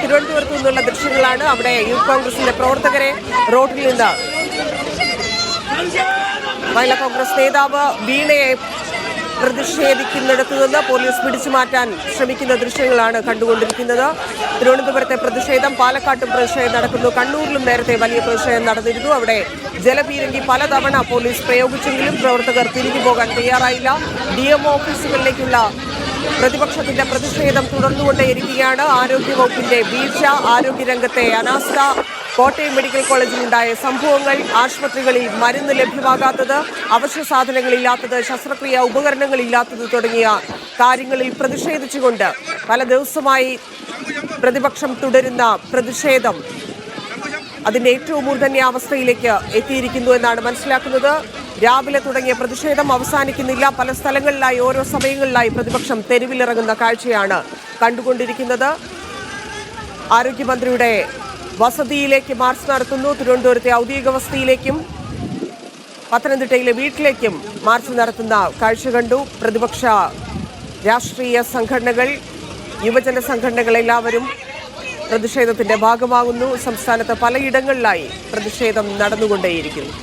തിരുവനന്തപുരത്ത് നിന്നുള്ള ദൃശ്യങ്ങളാണ്. അവിടെ യൂത്ത് കോൺഗ്രസിന്റെ പ്രവർത്തകരെ റോഡിൽ നിന്ന് മഹിളാ കോൺഗ്രസ് നേതാവ് വീണയെ പ്രതിഷേധിക്കുന്നിടത്തു നിന്ന് പോലീസ് പിടിച്ചു മാറ്റാൻ ശ്രമിക്കുന്ന ദൃശ്യങ്ങളാണ് കണ്ടുകൊണ്ടിരിക്കുന്നത്. തിരുവനന്തപുരത്തെ പ്രതിഷേധം, പാലക്കാട്ടും പ്രതിഷേധം നടക്കുന്നു. കണ്ണൂരിലും നേരത്തെ വലിയ പ്രതിഷേധം നടന്നിരുന്നു. അവിടെ ജലപീരങ്കി പലതവണ പോലീസ് പ്രയോഗിച്ചെങ്കിലും പ്രവർത്തകർ തിരിഞ്ഞു പോകാൻ തയ്യാറായില്ല. DMO ഓഫീസുകളിലേക്കുള്ള പ്രതിപക്ഷത്തിന്റെ പ്രതിഷേധം തുടർന്നുകൊണ്ടേയിരിക്കുകയാണ്. ആരോഗ്യവകുപ്പിന്റെ വീഴ്ച, ആരോഗ്യരംഗത്തെ അനാസ്ഥ, കോട്ടയം മെഡിക്കൽ കോളേജിലുണ്ടായ സംഭവങ്ങൾ, ആശുപത്രികളിൽ മരുന്ന് ലഭ്യമാകാത്തത്, അവശ്യ സാധനങ്ങളില്ലാത്തത്, ശസ്ത്രക്രിയാ ഉപകരണങ്ങളില്ലാത്തത് തുടങ്ങിയ കാര്യങ്ങളിൽ പ്രതിഷേധിച്ചുകൊണ്ട് പല ദിവസമായി പ്രതിപക്ഷം തുടരുന്ന പ്രതിഷേധം അതിന്റെ ഏറ്റവും മൂർധന്യ അവസ്ഥയിലേക്ക് എത്തിയിരിക്കുന്നു എന്നാണ് മനസ്സിലാക്കുന്നത്. രാവിലെ തുടങ്ങിയ പ്രതിഷേധം അവസാനിക്കുന്നില്ല. പല സ്ഥലങ്ങളിലായി ഓരോ സമയങ്ങളിലായി പ്രതിപക്ഷം തെരുവിലിറങ്ങുന്ന കാഴ്ചയാണ് കണ്ടുകൊണ്ടിരിക്കുന്നത്. ആരോഗ്യമന്ത്രിയുടെ വസതിയിലേക്ക് മാർച്ച് നടത്തുന്നു. തിരുവനന്തപുരത്തെ ഔദ്യോഗിക വസതിയിലേക്കും പത്തനംതിട്ടയിലെ വീട്ടിലേക്കും മാർച്ച് നടത്തുന്ന കാഴ്ച കണ്ടു. പ്രതിപക്ഷ രാഷ്ട്രീയ സംഘടനകൾ, യുവജന സംഘടനകൾ എല്ലാവരും പ്രതിഷേധത്തിന്റെ ഭാഗമാകുന്നു. സംസ്ഥാനത്ത് പലയിടങ്ങളിലായി പ്രതിഷേധം നടന്നുകൊണ്ടേയിരിക്കുന്നു.